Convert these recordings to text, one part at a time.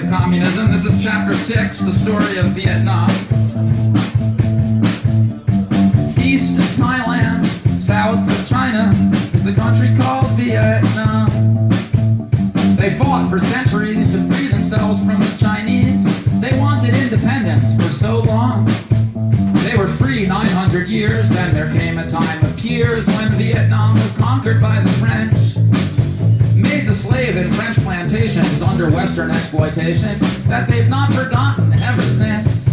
of communism. This is chapter 6, the story of Vietnam. East of Thailand, south of China, is the country called Vietnam. They fought for centuries to free themselves from the Chinese. They wanted independence for so long. They were free 900 years, then there came a time of tears when Vietnam was conquered by the French. Made to slave in French plantations under Western exploitation that they've not forgotten ever since.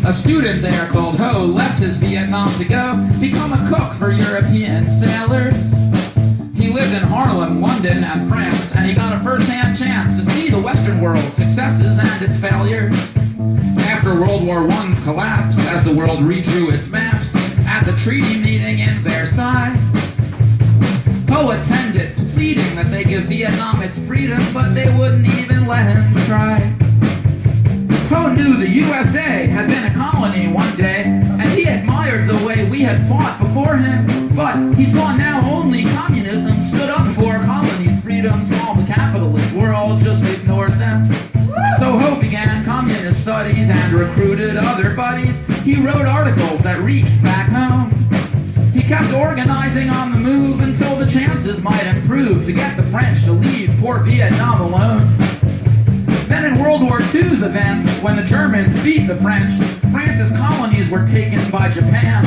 A student there called Ho left his Vietnam to go become a cook for European sailors. He lived in Harlem, London, and France, and he got a first-hand chance to see the Western world's successes and its failures. After World War I's collapse, as the world redrew its maps, at the treaty meeting in Versailles, Ho attended, pleading that they give Vietnam its freedom, but they wouldn't even let him try. Ho knew the USA had been a colony one day, and he admired the way we had fought before him, but he saw now only communism stood up for colonies' freedoms while the capitalist world just ignored them. So Ho began communist studies and recruited other buddies. He wrote articles that reached back home. He kept organizing on the move until the chances might improve to get the French to leave poor Vietnam alone. Then in World War II's events, when the Germans beat the French, France's colonies were taken by Japan.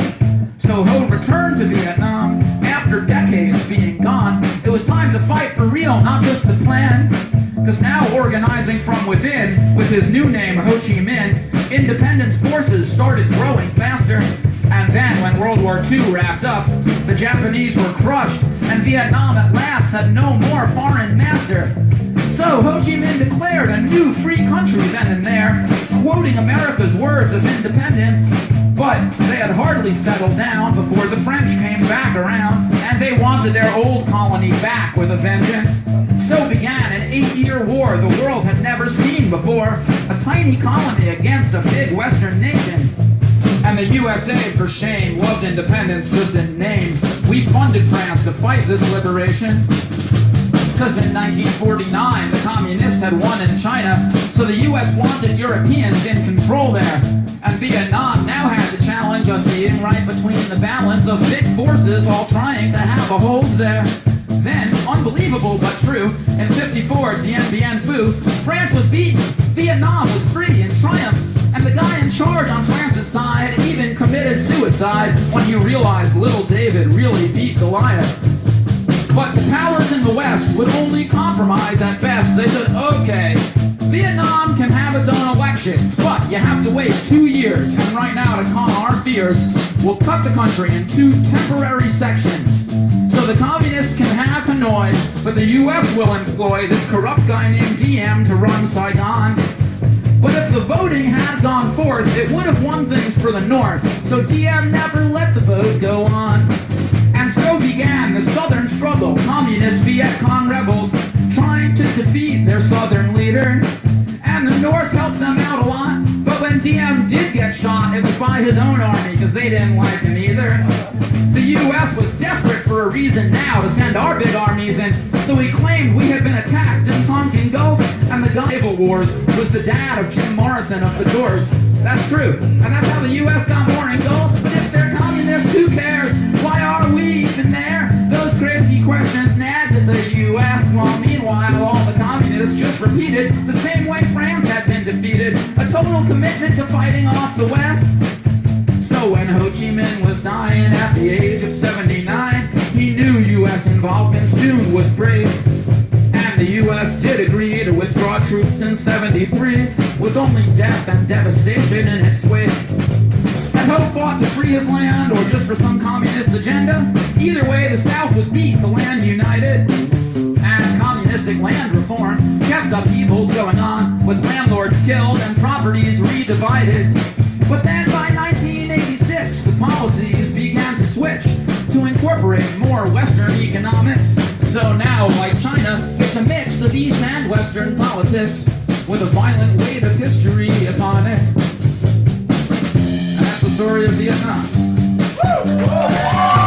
So Ho returned to Vietnam. After decades being gone, it was time to fight for real, not just to plan. Because now organizing from within, with his new name Ho Chi Minh, independence forces started growing faster. And then when World War II wrapped up, the Japanese were crushed, and Vietnam at last had no more foreign master. So Ho Chi Minh declared a new free country then and there, quoting America's words of independence. But they had hardly settled down before the French came back around, and they wanted their old colony back with a vengeance. So began an 8-year war the world had never seen before, a tiny colony against a big Western nation. And the USA, for shame, loved independence just in name. We funded France to fight this liberation. Because in 1949, the communists had won in China, so the US wanted Europeans in control there. And Vietnam now had the challenge of being right between the balance of big forces all trying to have a hold there. Then, unbelievable but true, in '54 at Dien Bien Phu, France was beaten, Vietnam was free in triumph, and the guy in charge on France's side even committed suicide when he realized little David really beat Goliath. But the powers in the West would only compromise at best. They said, okay, Vietnam can have its own election, but you have to wait 2 years, and right now, to calm our fears, we'll cut the country in 2 temporary sections. So the communists can have Hanoi, but the US will employ this corrupt guy named Diem to run Saigon. But if the voting had gone forth, it would have won things for the North, so Diem never let the vote go on. And so began the Southern struggle, communist Viet Cong rebels trying to defeat their Southern leader. And the North helped them out a lot, but when Diem did get shot, it was by his own army, because they didn't like him either. The US was desperate for a reason now to send our big armies in, so he claimed we had been attacked in Tonkin Gulf, and the Naval Wars was the dad of Jim Morrison of the Doors. That's true, and that's how the US got more in Gulf. But if they're communists, who cares? Why are we even there? Those crazy questions nagged at the US, while meanwhile all the communists just repeated the same way France had been defeated, a total commitment to fighting off the West. So when Ho Chi Minh was dying at the age of 79, he knew US involvement soon would break. And the US did agree to withdraw troops in '73, with only death and devastation in its wake. And Ho fought to free his land, or just for some communist agenda. Either way, the South was beat, the land united. And communistic land reform kept upheavals going on, with landlords killed and properties redivided. But then by 1986, the policies began to switch to incorporate more Western economics. So now, like China, it's a mix of East and Western politics, with a violent weight of history upon it. And that's the story of Vietnam. Woo!